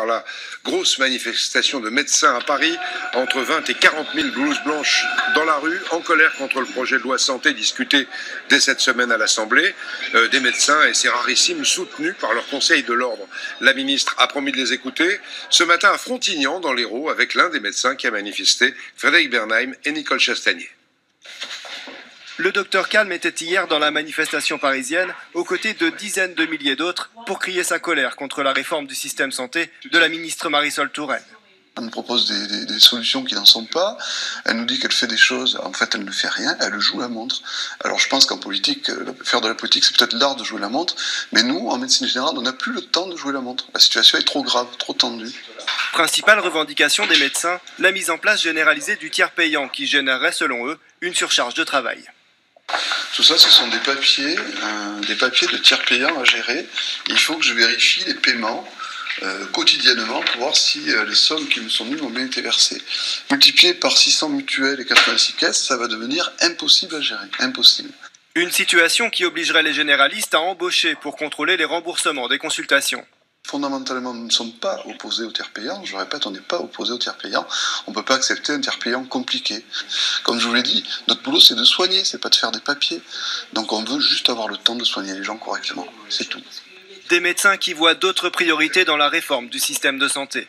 par la grosse manifestation de médecins à Paris. Entre 20 et 40 000 blouses blanches dans la rue, en colère contre le projet de loi santé discuté dès cette semaine à l'Assemblée. Des médecins, et c'est rarissime, soutenus par leur conseil de l'ordre. La ministre a promis de les écouter. Ce matin à Frontignan, dans l'Hérault, avec l'un des médecins qui a manifesté, Frédéric Bernheim et Nicole Chastagnier. Le docteur Calme était hier dans la manifestation parisienne, aux côtés de dizaines de milliers d'autres, pour crier sa colère contre la réforme du système santé de la ministre Marisol Touraine. Elle nous propose des solutions qui n'en sont pas. Elle nous dit qu'elle fait des choses. En fait, elle ne fait rien. Elle joue la montre. Alors, je pense qu'en politique, faire de la politique, c'est peut-être l'art de jouer la montre. Mais nous, en médecine générale, on n'a plus le temps de jouer la montre. La situation est trop grave, trop tendue. Principale revendication des médecins, la mise en place généralisée du tiers payant qui générerait, selon eux, une surcharge de travail. Tout ça, ce sont des papiers de tiers payants à gérer. Il faut que je vérifie les paiements quotidiennement pour voir si les sommes qui me sont dues ont bien été versées. Multiplié par 600 mutuelles et 86 caisses, ça va devenir impossible à gérer. Impossible. Une situation qui obligerait les généralistes à embaucher pour contrôler les remboursements des consultations. Fondamentalement, nous ne sommes pas opposés au tiers payant. Je le répète, on n'est pas opposés au tiers payant. On ne peut pas accepter un tiers payant compliqué. Comme je vous l'ai dit, notre boulot, c'est de soigner, c'est pas de faire des papiers. Donc on veut juste avoir le temps de soigner les gens correctement. C'est tout. Des médecins qui voient d'autres priorités dans la réforme du système de santé.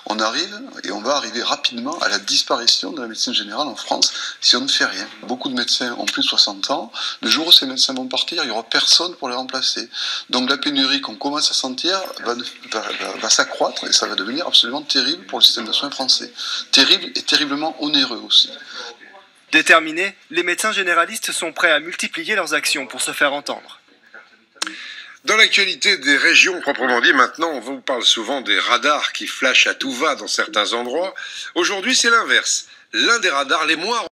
On arrive, et on va arriver rapidement, à la disparition de la médecine générale en France si on ne fait rien. Beaucoup de médecins ont plus de 60 ans. Le jour où ces médecins vont partir, il n'y aura personne pour les remplacer. Donc la pénurie qu'on commence à sentir va s'accroître et ça va devenir absolument terrible pour le système de soins français. Terrible et terriblement onéreux aussi. Déterminés, les médecins généralistes sont prêts à multiplier leurs actions pour se faire entendre. Dans l'actualité des régions proprement dit, maintenant, on vous parle souvent des radars qui flashent à tout va dans certains endroits. Aujourd'hui, c'est l'inverse. L'un des radars les moins